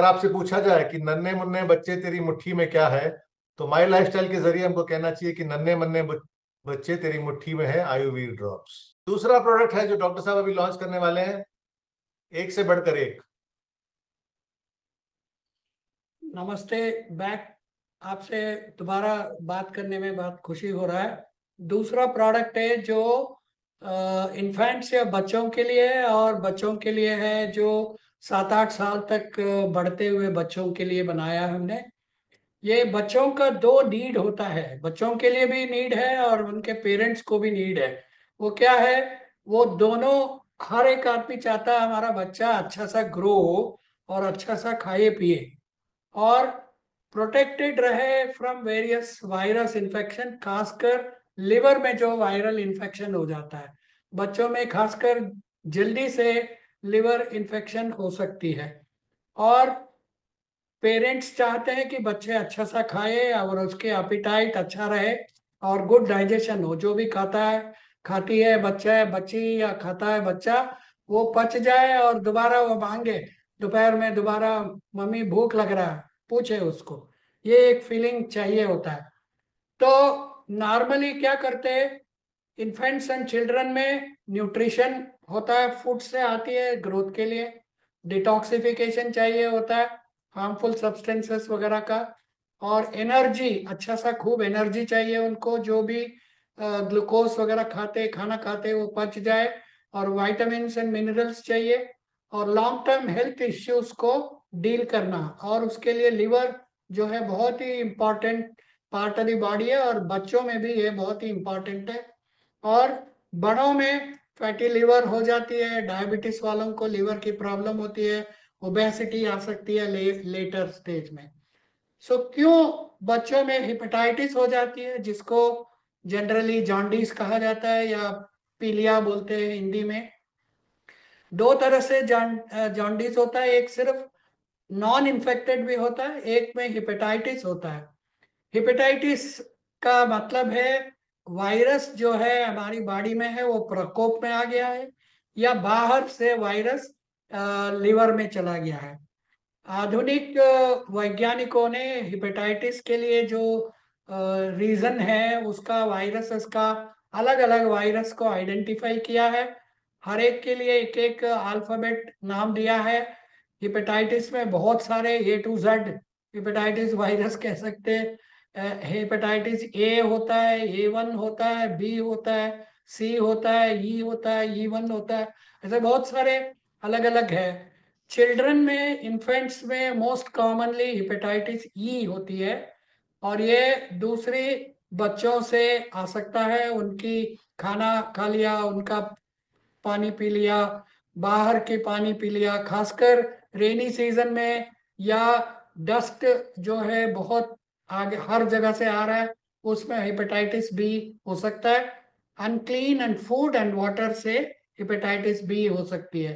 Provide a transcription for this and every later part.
अगर आपसे पूछा जाए कि नन्हे मुन्ने बच्चे तेरी मुट्ठी में क्या है, तो माई लाइफस्टाइल के जरिए हमको कहना चाहिए कि नन्हे मुन्ने बच्चे तेरी मुट्ठी में है आयुर्वेद ड्रॉप्स। दूसरा प्रोडक्ट है जो डॉक्टर साहब अभी लॉन्च करने वाले हैं, एक से बढ़कर एक। नमस्ते। बैक। आपसे दोबारा बात करने में बहुत खुशी हो रहा है। दूसरा प्रोडक्ट है जो इन्फेंट्स या बच्चों के लिए है, और बच्चों के लिए है जो 7-8 साल तक बढ़ते हुए बच्चों के लिए बनाया है हमने। ये बच्चों का दो नीड होता है, बच्चों के लिए भी नीड है और उनके पेरेंट्स को भी नीड है। वो क्या है? वो दोनों, हर एक आदमी चाहता है हमारा बच्चा अच्छा सा ग्रो हो और अच्छा सा खाए पिए और प्रोटेक्टेड रहे फ्रॉम वेरियस वायरस इन्फेक्शन, खासकर लिवर में जो वायरल इन्फेक्शन हो जाता है बच्चों में, खासकर जल्दी से लिवर इन्फेक्शन हो सकती है। और पेरेंट्स चाहते हैं कि बच्चे अच्छा सा खाए और उसके एपिटाइट अच्छा रहे और गुड डाइजेशन हो। जो भी खाता है, खाती है बच्चा है बच्ची या खाता है बच्चा, वो पच जाए और दोबारा वो मांगे दोपहर में दोबारा, मम्मी भूख लग रहा है, पूछे उसको। ये एक फीलिंग चाहिए होता है। तो नॉर्मली क्या करते हैं, इन्फेंट्स एंड चिल्ड्रन में न्यूट्रिशन होता है, फूड से आती है ग्रोथ के लिए। डिटॉक्सिफिकेशन चाहिए होता है हार्मफुल सब्सटेंसेस वगैरह का। और एनर्जी, अच्छा सा खूब एनर्जी चाहिए उनको, जो भी ग्लूकोज वगैरह खाते खाना खाते वो पच जाए। और वाइटामिन एंड मिनरल्स चाहिए। और लॉन्ग टर्म हेल्थ इश्यूज को डील करना, और उसके लिए लिवर जो है बहुत ही important part of the body है, और बच्चों में भी ये बहुत ही इम्पोर्टेंट है। और बड़ों में फैटी लिवर हो जाती है, डायबिटीज वालों को लिवर की प्रॉब्लम होती है, ओबेसिटी आ सकती है लेटर स्टेज में। सो क्यों बच्चों में हेपेटाइटिस हो जाती है, जिसको जनरली जॉन्डिस कहा जाता है या पीलिया बोलते हैं हिंदी में। दो तरह से जॉन्डिस होता है, एक सिर्फ नॉन इन्फेक्टेड भी होता है, एक में हेपेटाइटिस होता है। हेपेटाइटिस का मतलब है वायरस जो है हमारी बॉडी में है वो प्रकोप में आ गया है, या बाहर से वायरस लिवर में चला गया है। आधुनिक वैज्ञानिकों ने हेपेटाइटिस के लिए जो रीजन है उसका, वायरसेस का, अलग अलग वायरस को आइडेंटिफाई किया है। हर एक के लिए एक एक अल्फाबेट नाम दिया है। हेपेटाइटिस में बहुत सारे A to Z hepatitis virus कह सकते हैं। हेपेटाइटिस ए होता है, A1 होता है, बी होता है, सी होता है, ई होता है, E1 होता है। ऐसे बहुत सारे अलग अलग है। चिल्ड्रन में, इन्फेंट्स में मोस्ट कॉमनली हेपेटाइटिस ई होती है। और ये दूसरी बच्चों से आ सकता है, उनकी खाना खा लिया, उनका पानी पी लिया, बाहर के पानी पी लिया, खासकर रेनी सीजन में, या डस्ट जो है बहुत आगे हर जगह से आ रहा है, उसमें हेपेटाइटिस बी हो सकता है। Unclean and food and water से हेपेटाइटिस बी हो सकती है।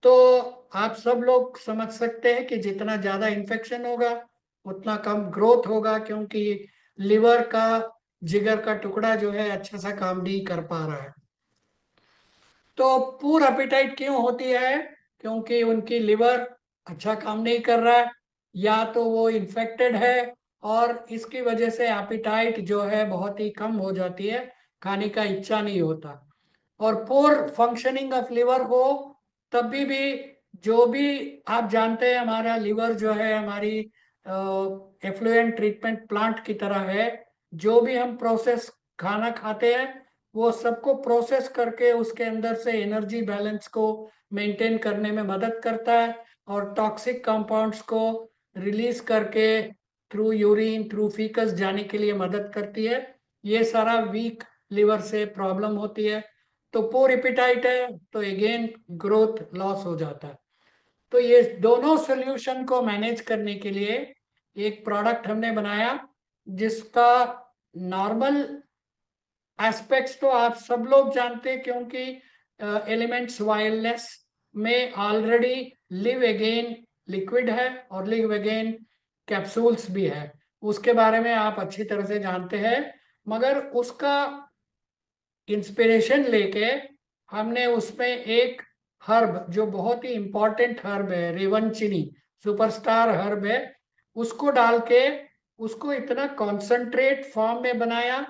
तो आप सब लोग समझ सकते हैं कि जितना ज्यादा इन्फेक्शन होगा उतना कम ग्रोथ होगा, क्योंकि लिवर का, जिगर का टुकड़ा जो है अच्छा सा काम नहीं कर पा रहा है। तो पूर एपिटाइट क्यों होती है? क्योंकि उनकी लिवर अच्छा काम नहीं कर रहा है, या तो वो इन्फेक्टेड है, और इसकी वजह से एपिटाइट जो है बहुत ही कम हो जाती है, खाने का इच्छा नहीं होता। और पोर फंक्शनिंग ऑफ लिवर हो तभी भी, जो भी आप जानते हैं हमारा लिवर जो है हमारी एफ्लुएंट ट्रीटमेंट प्लांट की तरह है। जो भी हम प्रोसेस खाना खाते हैं वो सबको प्रोसेस करके उसके अंदर से एनर्जी बैलेंस को मेंटेन करने में मदद करता है, और टॉक्सिक कंपाउंड्स को रिलीज करके थ्रू यूरिन, थ्रू फीकस जाने के लिए मदद करती है। ये सारा वीक लिवर से प्रॉब्लम होती है। तो पोर एपिटाइट है तो अगेन ग्रोथ लॉस हो जाता है। तो ये दोनों सोल्यूशन को मैनेज करने के लिए एक प्रोडक्ट हमने बनाया, जिसका नॉर्मल एस्पेक्ट्स तो आप सब लोग जानते हैं, क्योंकि एलिमेंट्स वायरलेस में ऑलरेडी लिव अगेन लिक्विड है और लिव अगेन कैप्सूल्स भी है। उसके बारे में आप अच्छी तरह से जानते हैं। मगर उसका इंस्पिरेशन लेके हमने उसमें एक हर्ब जो बहुत ही इंपॉर्टेंट हर्ब है, रेवंचिनी, सुपरस्टार हर्ब है, उसको डाल के उसको इतना कॉन्सेंट्रेट फॉर्म में बनाया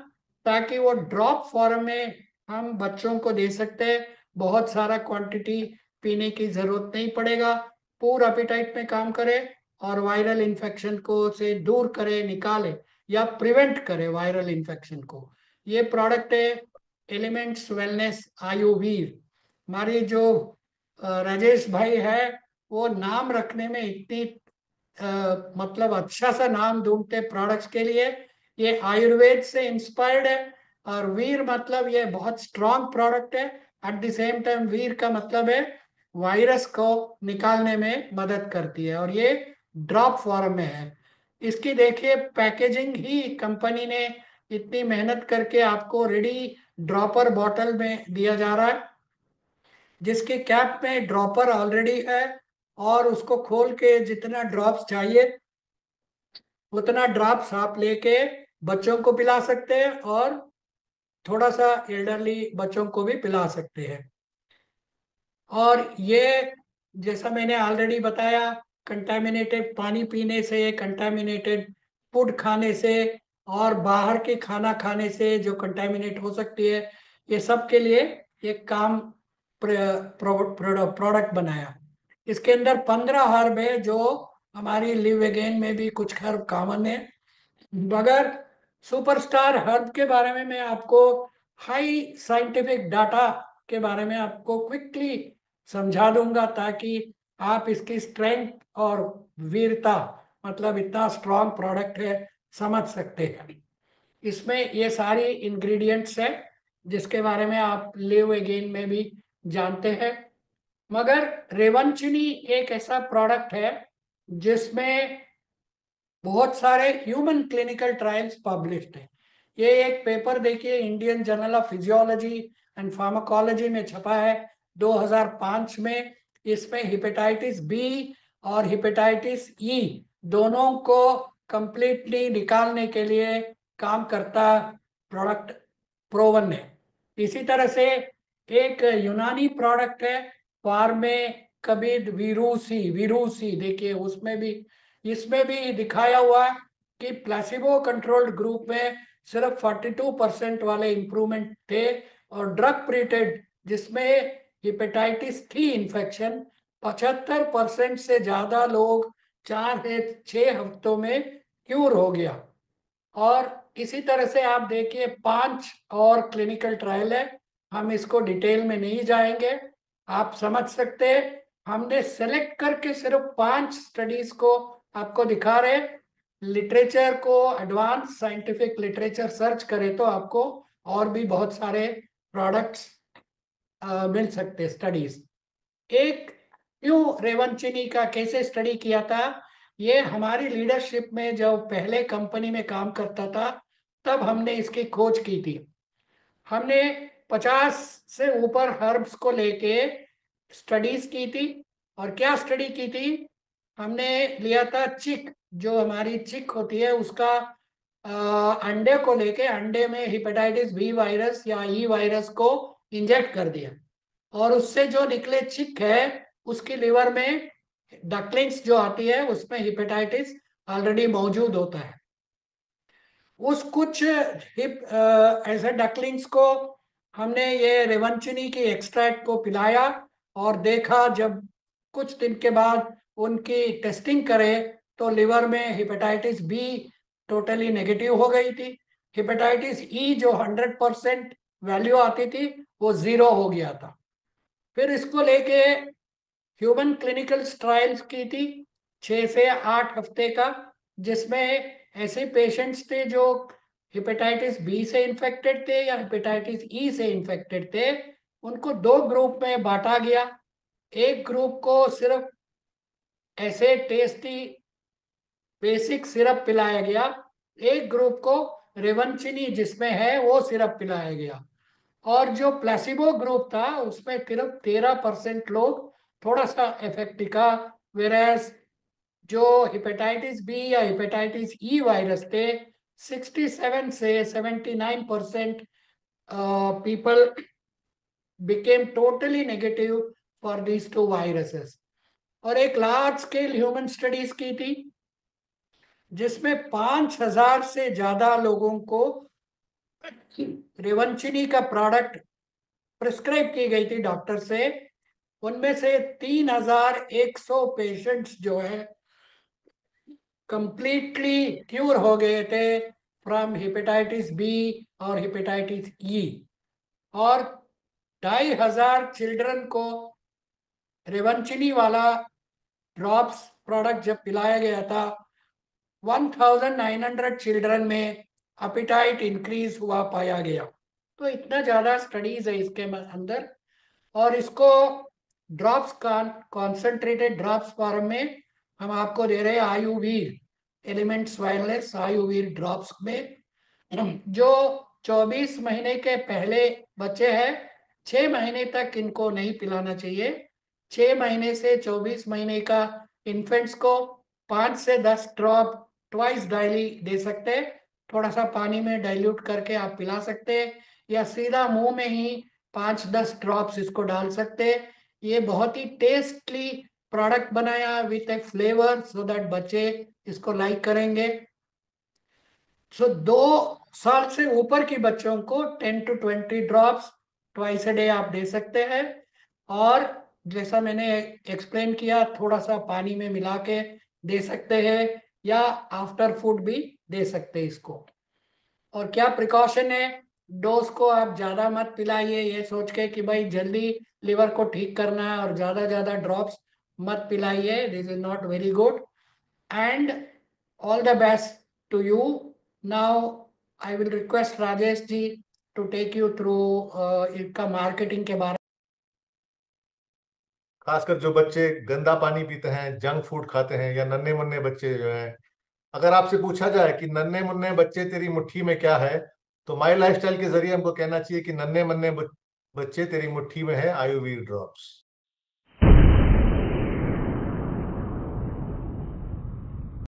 ताकि वो ड्रॉप फॉर्म में हम बच्चों को दे सकते हैं। बहुत सारा क्वांटिटी पीने की जरूरत नहीं पड़ेगा, पूरा एपिटाइट में काम करे और वायरल इन्फेक्शन को से दूर करे, निकाले या प्रिवेंट करे वायरल इन्फेक्शन को। ये प्रोडक्ट है एलिमेंट्स वेलनेस आयुर्वेद। हमारी जो राजेश भाई है वो नाम रखने में इतनी मतलब अच्छा सा नाम ढूंढते प्रोडक्ट्स के लिए। ये आयुर्वेद से इंस्पायर्ड है और वीर मतलब ये बहुत स्ट्रॉन्ग प्रोडक्ट है। एट द सेम टाइम वीर का मतलब है वायरस को निकालने में मदद करती है और ये ड्रॉप फॉर्म में है। इसकी देखिए पैकेजिंग ही कंपनी ने इतनी मेहनत करके आपको रेडी ड्रॉपर बॉटल में दिया जा रहा है, जिसके कैप में ड्रॉपर ऑलरेडी है और उसको खोल के जितना ड्रॉप्स चाहिए उतना ड्रॉप्स आप लेके बच्चों को पिला सकते हैं और थोड़ा सा एल्डरली बच्चों को भी पिला सकते हैं। और ये जैसा मैंने ऑलरेडी बताया, कंटामिनेटेड पानी पीने से, कंटामिनेटेड फूड खाने से और बाहर के खाना खाने से जो कंटामिनेट हो सकती है, ये सब के लिए एक काम प्रोडक्ट बनाया। इसके अंदर 15 हर्ब है जो हमारी लिव अगेन में भी कुछ हर्ब कॉमन है। मगर सुपरस्टार हर्ब के बारे में मैं आपको हाई साइंटिफिक डाटा के बारे में आपको क्विकली समझा दूंगा ताकि आप इसकी स्ट्रेंथ और वीरता, मतलब इतना स्ट्रॉन्ग प्रोडक्ट है, समझ सकते हैं। इसमें ये सारी इंग्रेडिएंट्स है जिसके बारे में आप लिव अगेन में भी जानते हैं। मगर रेवंचनी एक ऐसा प्रोडक्ट है जिसमें बहुत सारे ह्यूमन क्लिनिकल ट्रायल्स पब्लिश्ड है। ये एक पेपर देखिए Indian journal of physiology and pharmacology में छपा है 2005 में। इसमें हेपेटाइटिस बी और हेपेटाइटिस ई दोनों को कंप्लीटली निकालने के लिए काम करता प्रोडक्ट प्रोवन है। इसी तरह से एक यूनानी प्रोडक्ट है फार्मे कबीर विरूसी विरूसी, देखिए उसमें भी, इसमें भी दिखाया हुआ है कि प्लेसिबो कंट्रोल्ड ग्रुप में सिर्फ 42% वाले इंप्रूवमेंट थे और ड्रग प्रीटेड जिसमें हेपेटाइटिस थी इन्फेक्शन 75% से ज्यादा लोग 4 से 6 हफ्तों में क्यूर हो गया। और इसी तरह से आप देखिए 5 और क्लिनिकल ट्रायल है, हम इसको डिटेल में नहीं जाएंगे, आप समझ सकते हैं। हमने सेलेक्ट करके सिर्फ 5 स्टडीज को आपको दिखा रहे। लिटरेचर को, एडवांस साइंटिफिक लिटरेचर सर्च करें तो आपको और भी बहुत सारे प्रोडक्ट्स मिल सकते स्टडीज। एक क्यों रेवंचिनी का कैसे स्टडी किया था, ये हमारी लीडरशिप में जब पहले कंपनी में काम करता था तब हमने इसकी खोज की थी। हमने 50 से ऊपर हर्ब्स को लेके स्टडीज की थी। और क्या स्टडी की थी, हमने लिया था चिक, जो हमारी चिक होती है उसका अंडे को लेके, अंडे में हेपेटाइटिस बी वायरस या ई वायरस को इंजेक्ट कर दिया और उससे जो निकले चिक है उसकी लिवर में डकलिंग्स जो आती है उसमें हेपेटाइटिस ऑलरेडी मौजूद होता है। उस कुछ ऐसे डकलिंग्स को हमने ये रेवंचनी की एक्सट्रैक्ट को पिलाया और देखा, जब कुछ दिन के बाद उनकी टेस्टिंग करे तो लिवर में हेपेटाइटिस बी टोटली नेगेटिव हो गई थी। हेपेटाइटिस ई जो 100% वैल्यू आती थी वो 0 हो गया था। फिर इसको लेके ह्यूमन क्लिनिकल ट्रायल्स की थी 6 से 8 हफ्ते का, जिसमें ऐसे पेशेंट्स थे जो हेपेटाइटिस बी से इन्फेक्टेड थे या हेपेटाइटिस ई से इन्फेक्टेड थे। उनको 2 ग्रुप में बांटा गया। एक ग्रुप को सिर्फ ऐसे टेस्टी बेसिक सिरप पिलाया गया, एक ग्रुप को रेवंचिनी जिसमें है वो सिरप पिलाया गया। और जो प्लेसिबो ग्रुप था उसमें सिर्फ 13% लोग थोड़ा सा इफेक्ट दिखा, वेरएस जो हेपेटाइटिस बी या हेपेटाइटिस ई वायरस थे 67 से 79% people became totally negative for these 2 viruses। और एक लार्ज स्केल ह्यूमन स्टडीज की थी जिसमें 5,000 से ज्यादा लोगों को रेवंचिनी का प्रोडक्ट प्रिस्क्राइब की गई थी डॉक्टर से। उनमें से 3,100 पेशेंट्स जो है कंप्लीटली क्यूर हो गए थे फ्रॉम हेपेटाइटिस बी और हेपेटाइटिस ई। और 2,500 चिल्ड्रन को रेवंचिनी वाला ड्रॉप्स प्रोडक्ट जब पिलाया गया था, 1,900 चिल्ड्रन में अपिटाइट इंक्रीज हुआ पाया गया। तो इतना ज्यादा स्टडीज है इसके अंदर। और इसको ड्रॉप्स कॉन्सेंट्रेटेड ड्रॉप्स फॉर्म में हम आपको दे रहे हैं आयुवीर एलिमेंट्स वायरलेस आयुवीर ड्रॉप्स में, जो 24 महीने के पहले बच्चे हैं 6 महीने तक इनको नहीं पिलाना चाहिए। 6 महीने से 24 महीने का इन्फेंट्स को 5 से 10 ड्रॉप ट्वाइस डेली दे सकते हैं। थोड़ा सा पानी में डाइल्यूट करके आप पिला सकते हैं या सीधा मुंह में ही 5-10 ड्रॉप्स इसको डाल सकते हैं। ये बहुत ही टेस्टली प्रोडक्ट बनाया with A flavour so that बच्चे इसको लाइक करेंगे। सो 2 साल से ऊपर के बच्चों को 10 to 20 drops twice a day आप दे सकते हैं। और जैसा मैंने एक्सप्लेन किया, थोड़ा सा पानी में मिला के दे सकते हैं या आफ्टर फूड भी दे सकते हैं इसको। और क्या प्रिकॉशन है, डोज को आप ज्यादा मत पिलाइए ये सोच के कि भाई जल्दी लिवर को ठीक करना है और ज्यादा ड्रॉप्स मत पिलाइए। This is not very good and all the best to you. Now I will request Rajesh ji to take you through इसका मार्केटिंग के बारे खासकर जो बच्चे गंदा पानी पीते हैं, जंक फूड खाते हैं, या नन्हे मुन्ने बच्चे जो हैं, अगर आपसे पूछा जाए कि नन्हे मुन्ने बच्चे तेरी मुट्ठी में क्या है, तो माई लाइफस्टाइल के जरिए हमको कहना चाहिए कि नन्हे मुन्ने बच्चे तेरी मुट्ठी में है आयुर्वेद ड्रॉप्स।